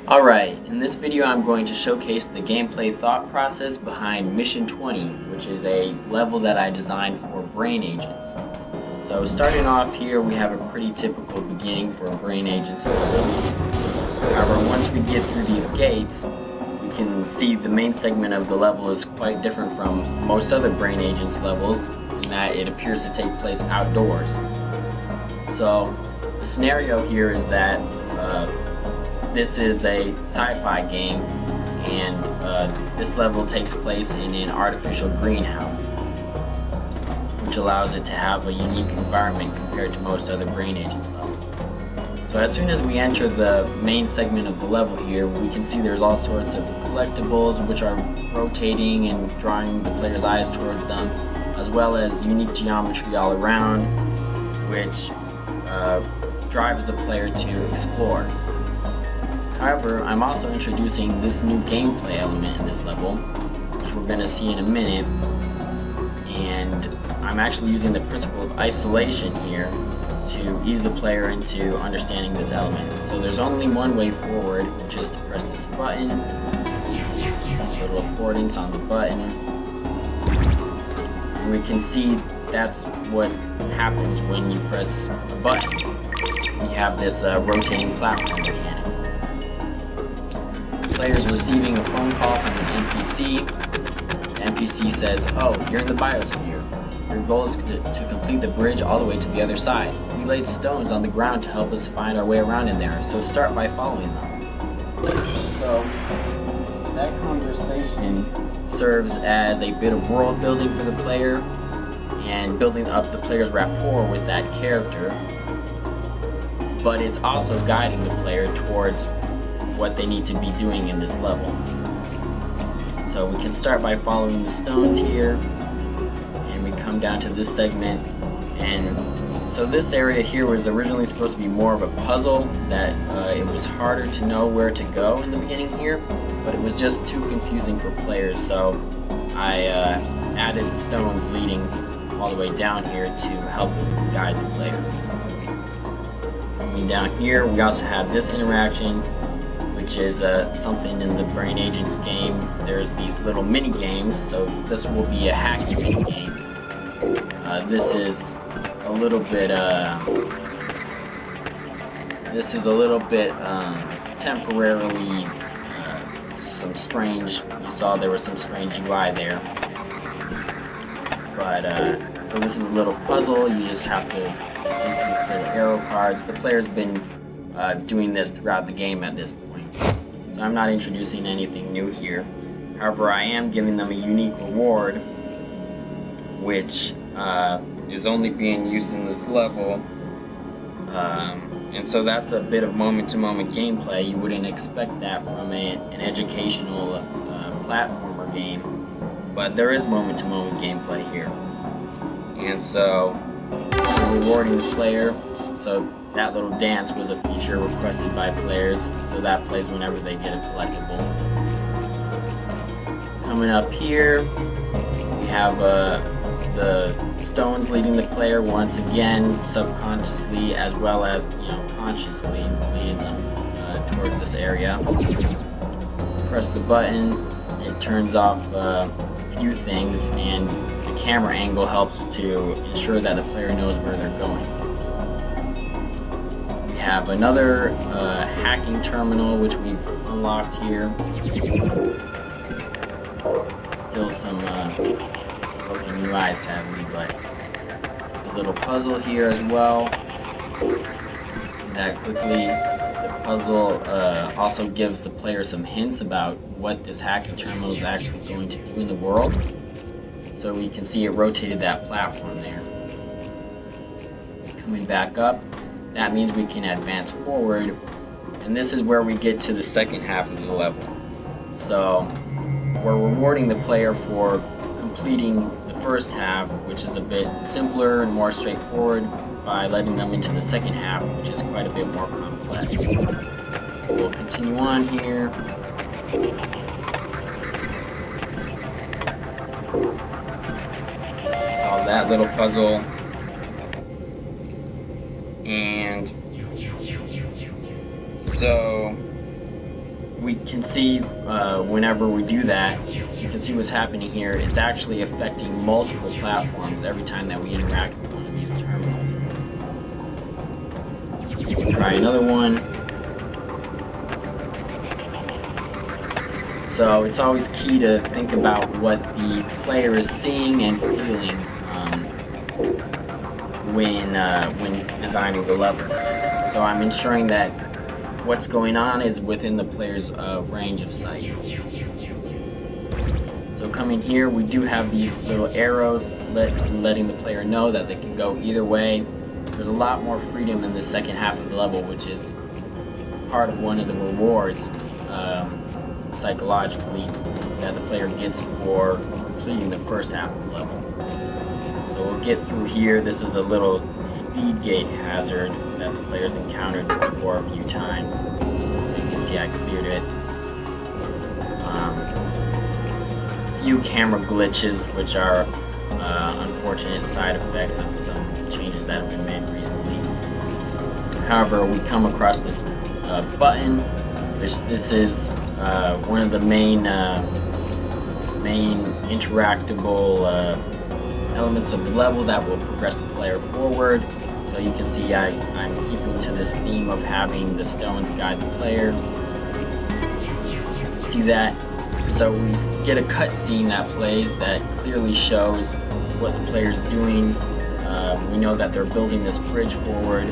Alright, in this video I'm going to showcase the gameplay thought process behind Mission 20, which is a level that I designed for brain agents. So starting off here, we have a pretty typical beginning for a brain agents level. However, once we get through these gates, we can see the main segment of the level is quite different from most other brain agents levels, in that it appears to take place outdoors. So the scenario here is that this is a sci-fi game, and this level takes place in an artificial greenhouse, which allows it to have a unique environment compared to most other Brain Agents levels. So as soon as we enter the main segment of the level here, we can see there's all sorts of collectibles which are rotating and drawing the player's eyes towards them, as well as unique geometry all around, which drives the player to explore. However, I'm also introducing this new gameplay element in this level, which we're going to see in a minute, and I'm actually using the principle of isolation here to ease the player into understanding this element. So there's only one way forward, which is to press this button, this little affordance on the button, and we can see that's what happens when you press a button. We have this rotating platform mechanic. The player is receiving a phone call from an NPC. The NPC says, "Oh, you're in the biosphere. Your goal is to complete the bridge all the way to the other side. We laid stones on the ground to help us find our way around in there, so start by following them." So that conversation serves as a bit of world building for the player and building up the player's rapport with that character, but it's also guiding the player towards what they need to be doing in this level. So we can start by following the stones here, and we come down to this segment, and so this area here was originally supposed to be more of a puzzle, that it was harder to know where to go in the beginning here, but it was just too confusing for players, so I added stones leading all the way down here to help guide the player. Coming down here, we also have this interaction, which is something in the Brain Agents game. There's these little mini games, so this will be a hacking mini game. This is a little bit temporarily some strange. You saw there was some strange UI there, but so this is a little puzzle. You just have to place these little arrow cards. The player's been doing this throughout the game at this point, so I'm not introducing anything new here. However, I am giving them a unique reward, which is only being used in this level, and so that's a bit of moment-to-moment gameplay. You wouldn't expect that from an educational platformer game, but there is moment-to-moment gameplay here, and so we're rewarding the player. So that little dance was a feature requested by players, so that plays whenever they get a collectible. Coming up here, we have the stones leading the player once again, subconsciously as well as consciously leading them towards this area. Press the button, it turns off a few things, and the camera angle helps to ensure that the player knows where they're going. We have another hacking terminal which we've unlocked here. Still some broken UI sadly, but a little puzzle here as well. That quickly, the puzzle also gives the player some hints about what this hacking terminal is actually going to do in the world. So we can see it rotated that platform there. Coming back up, that means we can advance forward, and this is where we get to the second half of the level. So we're rewarding the player for completing the first half, which is a bit simpler and more straightforward, by letting them into the second half, which is quite a bit more complex. So we'll continue on here. Solve that little puzzle, and so we can see whenever we do that, you can see what's happening here. It's actually affecting multiple platforms every time that we interact with one of these terminals. Try another one. So it's always key to think about what the player is seeing and feeling when designing the level. So I'm ensuring that what's going on is within the player's range of sight. So coming here, we do have these little arrows letting the player know that they can go either way. There's a lot more freedom in the second half of the level, which is part of one of the rewards psychologically that the player gets for completing the first half of the level. So we'll get through here. This is a little speed gate hazard that the players encountered before a few times. So you can see I cleared it. Few camera glitches, which are unfortunate side effects of some changes that have been made recently. However, we come across this button, which this is one of the main interactable elements of the level that will progress the player forward. So you can see I'm keeping to this theme of having the stones guide the player. See that? So we get a cutscene that plays that clearly shows what the player's doing. We know that they're building this bridge forward,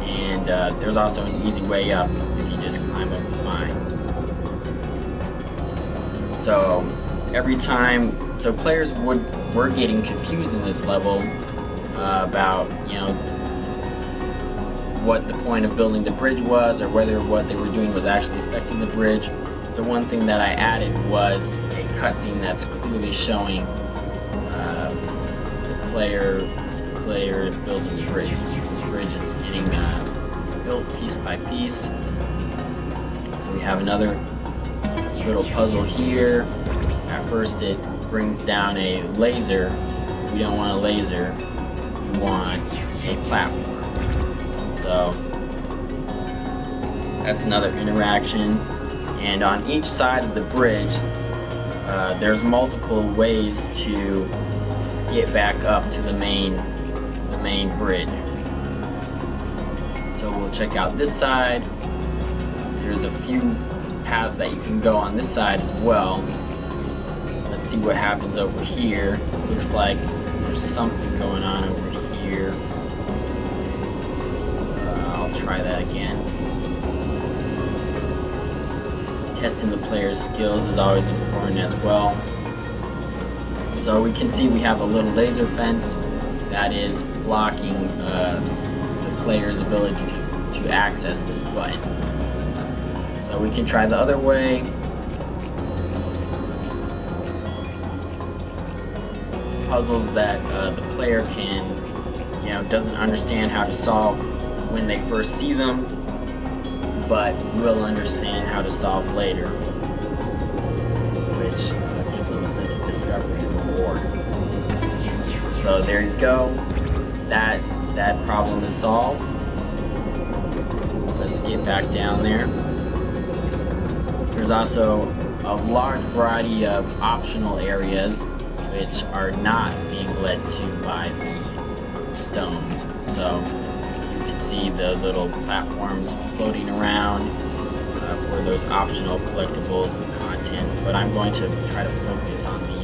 and there's also an easy way up if you just climb up the vine. So every time, so players were getting confused in this level about, you know, what the point of building the bridge was, or whether what they were doing was actually affecting the bridge. So one thing that I added was a cutscene that's clearly showing the player building the bridge. The bridge is getting built piece by piece. So we have another little puzzle here. At first it brings down a laser. We don't want a laser, we want a platform. So that's another interaction. And on each side of the bridge, there's multiple ways to get back up to the main bridge. So we'll check out this side. There's a few paths that you can go on this side as well. Let's see what happens over here. Looks like there's something going on over here. I'll try that again. Testing the player's skills is always important as well. So we can see we have a little laser fence that is blocking the player's ability to access this button. So we can try the other way. Puzzles that the player can, doesn't understand how to solve when they first see them, but will understand how to solve later, which gives them a sense of discovery and reward. So there you go. That problem is solved. Let's get back down there. There's also a large variety of optional areas which are not being led to by the stones. So you can see the little platforms floating around for those optional collectibles and content, but I'm going to try to focus on the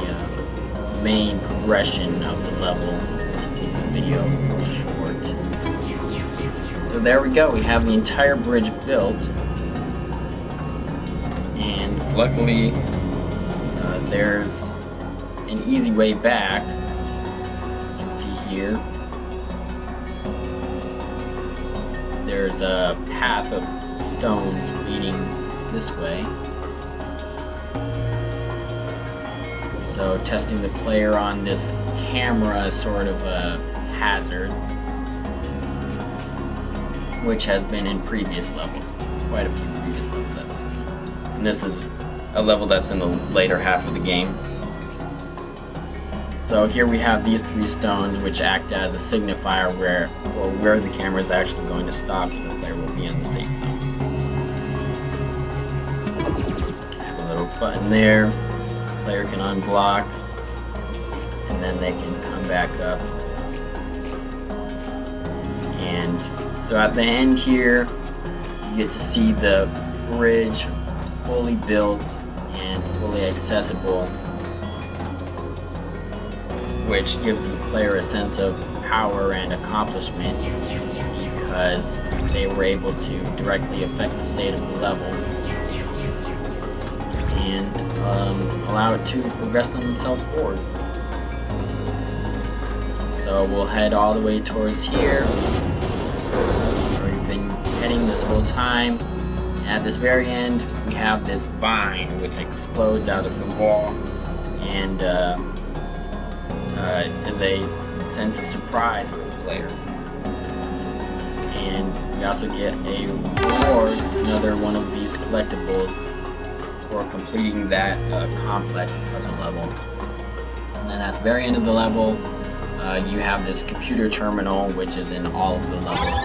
main progression of the level to keep the video short. So there we go, we have the entire bridge built, and luckily there's an easy way back. You can see here there's a path of stones leading this way. So testing the player on this camera is sort of a hazard, which has been in previous levels, quite a few previous levels at this point. And this is a level that's in the later half of the game. So here we have these three stones which act as a signifier where the camera is actually going to stop, and the player will be in the safe zone. button there. Player can unblock, and then they can come back up. And so at the end here, you get to see the bridge fully built and fully accessible, which gives the player a sense of power and accomplishment because they were able to directly affect the state of the level and allow it to progress themselves forward. So we'll head all the way towards here, where we've been heading this whole time. And at this very end, we have this vine which explodes out of the wall and is a sense of surprise for the player. And we also get a reward, another one of these collectibles, for completing that complex puzzle level. And then at the very end of the level, you have this computer terminal, which is in all of the levels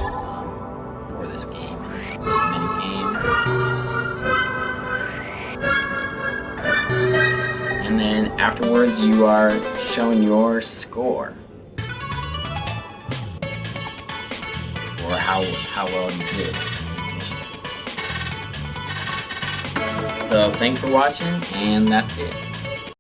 for this game. This mini game. And then afterwards, you are shown your score, or how well you did. So thanks for watching, and that's it.